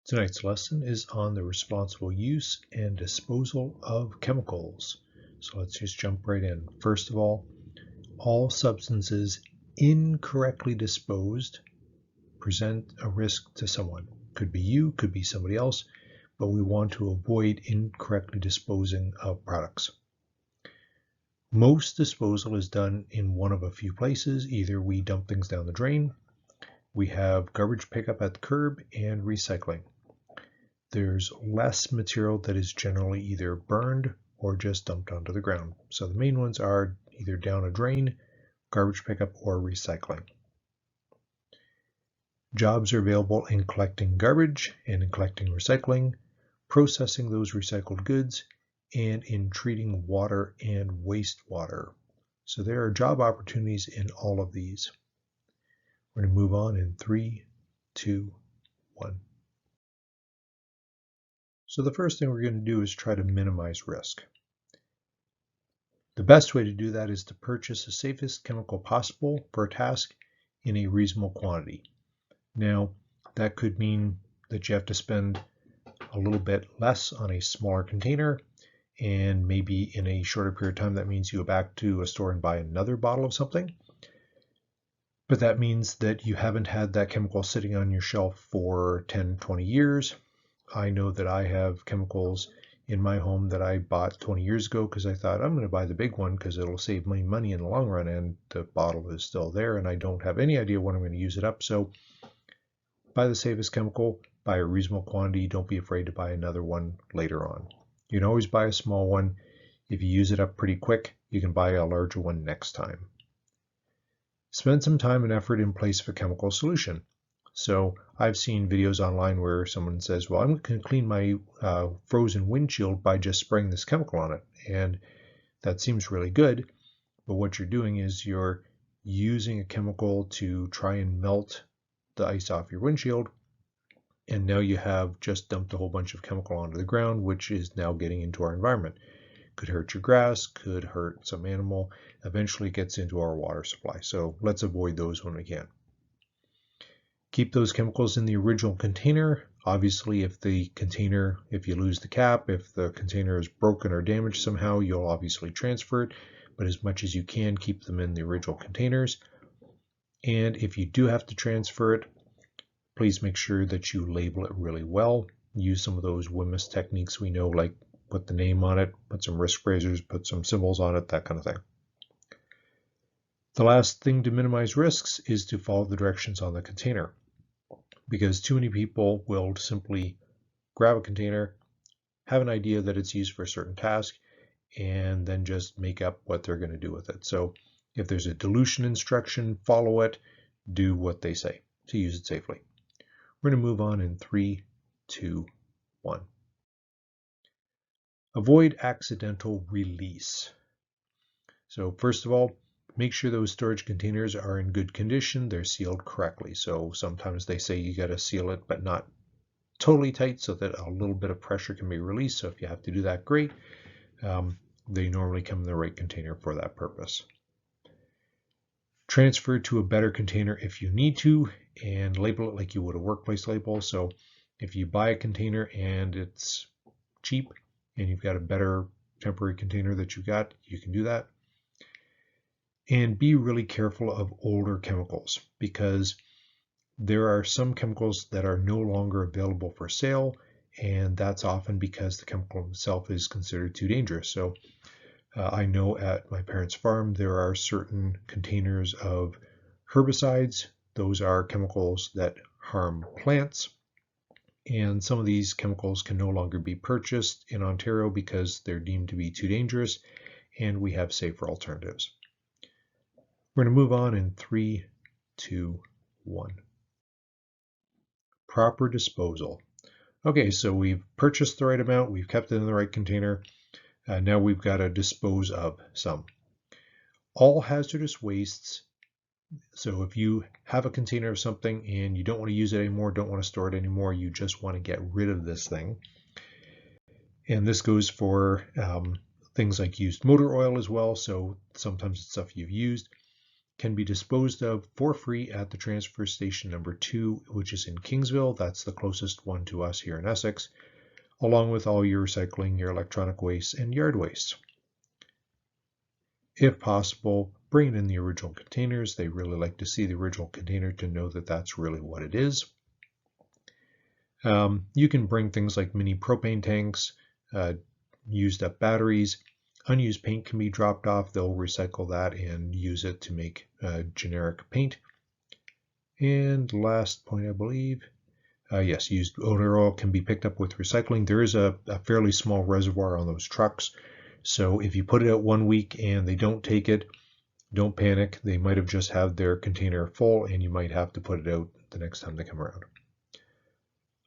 Tonight's lesson is on the responsible use and disposal of chemicals. So let's just jump right in. First of all substances incorrectly disposed present a risk to someone. Could be you, could be somebody else, but we want to avoid incorrectly disposing of products. Most disposal is done in one of a few places. Either we dump things down the drain, we have garbage pickup at the curb, and recycling. There's less material that is generally either burned or just dumped onto the ground. So the main ones are either down a drain, garbage pickup, or recycling. Jobs are available in collecting garbage and in collecting recycling, processing those recycled goods, and in treating water and wastewater. So there are job opportunities in all of these. We're going to move on in 3, 2, 1. So the first thing we're going to do is try to minimize risk. The best way to do that is to purchase the safest chemical possible for a task in a reasonable quantity. Now, that could mean that you have to spend a little bit less on a smaller container, and maybe in a shorter period of time that means you go back to a store and buy another bottle of something. But that means that you haven't had that chemical sitting on your shelf for 10, 20 years. I know that I have chemicals in my home that I bought 20 years ago because I thought I'm going to buy the big one because it'll save me money in the long run, and the bottle is still there and I don't have any idea when I'm going to use it up. So buy the safest chemical, buy a reasonable quantity. Don't be afraid to buy another one later on. You can always buy a small one. If you use it up pretty quick, you can buy a larger one next time. Spend some time and effort in place of a chemical solution. So I've seen videos online where someone says, well, I'm going to clean my frozen windshield by just spraying this chemical on it. And that seems really good. But what you're doing is you're using a chemical to try and melt the ice off your windshield. And now you have just dumped a whole bunch of chemical onto the ground, which is now getting into our environment. Could hurt your grass, could hurt some animal, eventually gets into our water supply. So let's avoid those when we can. Keep those chemicals in the original container. Obviously, if you lose the cap, if the container is broken or damaged somehow, you'll obviously transfer it. But as much as you can, keep them in the original containers. And if you do have to transfer it, please make sure that you label it really well. Use some of those WMIS techniques we know, like put the name on it, put some risk razors, put some symbols on it, that kind of thing. The last thing to minimize risks is to follow the directions on the container, because too many people will simply grab a container, have an idea that it's used for a certain task, and then just make up what they're going to do with it. So if there's a dilution instruction, follow it, do what they say to use it safely. We're going to move on in 3, 2, 1. Avoid accidental release. So first of all, make sure those storage containers are in good condition. They're sealed correctly. So sometimes they say you got to seal it, but not totally tight so that a little bit of pressure can be released. So if you have to do that, great. They normally come in the right container for that purpose. Transfer to a better container if you need to, and label it like you would a workplace label. So if you buy a container and it's cheap and you've got a better temporary container that you got, you can do that. And be really careful of older chemicals, because there are some chemicals that are no longer available for sale, and that's often because the chemical itself is considered too dangerous. So I know at my parents' farm there are certain containers of herbicides. Those are chemicals that harm plants, and some of these chemicals can no longer be purchased in Ontario because they're deemed to be too dangerous, and we have safer alternatives. We're going to move on in 3, 2, 1. Proper disposal. Okay, so we've purchased the right amount, we've kept it in the right container. Now we've got to dispose of some. All hazardous wastes, so if you have a container of something and you don't want to use it anymore, don't want to store it anymore, you just want to get rid of this thing. And this goes for things like used motor oil as well, so sometimes it's stuff you've used. can be disposed of for free at the transfer station number 2, which is in Kingsville. That's the closest one to us here in Essex, along with all your recycling, your electronic waste, and yard waste. If possible, bring it in the original containers. They really like to see the original container to know that that's really what it is. You can bring things like mini propane tanks, used up batteries. Unused paint can be dropped off. They'll recycle that and use it to make generic paint. And last point, I believe, yes, used odor oil can be picked up with recycling. There is a fairly small reservoir on those trucks. So if you put it out 1 week and they don't take it, don't panic. They might have just had their container full and you might have to put it out the next time they come around.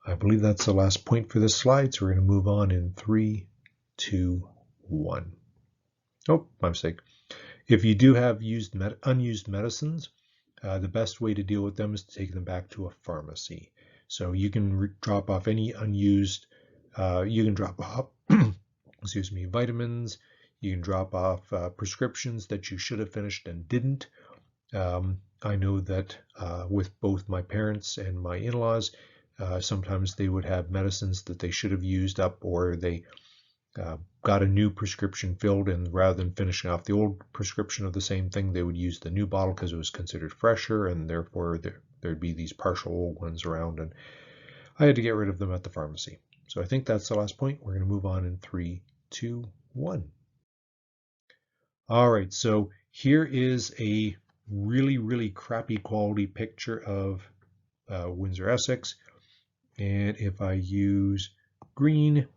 I believe that's the last point for this slide, so we're going to move on in 3, 2, 1. Oh, my mistake. If you do have unused medicines, the best way to deal with them is to take them back to a pharmacy. So you can drop off any unused, you can drop off, excuse me, vitamins, you can drop off prescriptions that you should have finished and didn't. I know that with both my parents and my in-laws, sometimes they would have medicines that they should have used up, or they got a new prescription filled, and rather than finishing off the old prescription of the same thing, they would use the new bottle because it was considered fresher, and therefore there'd be these partial old ones around, and I had to get rid of them at the pharmacy. So I think that's the last point. We're going to move on in 3, 2, 1. All right, so here is a really crappy quality picture of Windsor, Essex. And if I use green,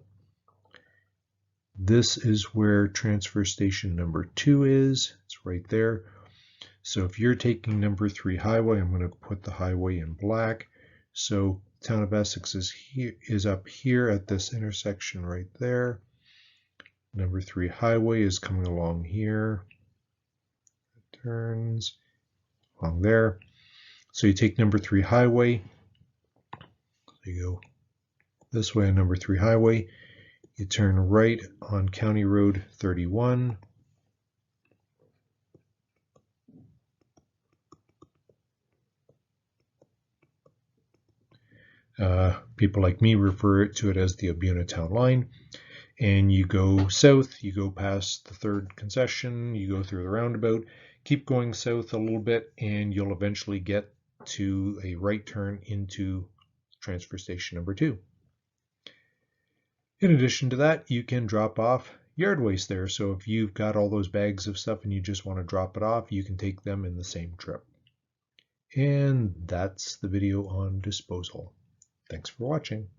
this is where transfer station number 2 is. It's right there. So if you're taking number 3 highway, I'm going to put the highway in black. So town of Essex is up here at this intersection right there. Number 3 highway is coming along here. It turns along there. So you take number 3 highway. So you go this way on number 3 highway. You turn right on County Road 31. People like me refer to it as the Abuna Town Line. And you go south, you go past the 3rd concession, you go through the roundabout, keep going south a little bit, and you'll eventually get to a right turn into transfer station number 2. In addition to that, you can drop off yard waste there. So if you've got all those bags of stuff and you just want to drop it off, you can take them in the same trip. And that's the video on disposal. Thanks for watching.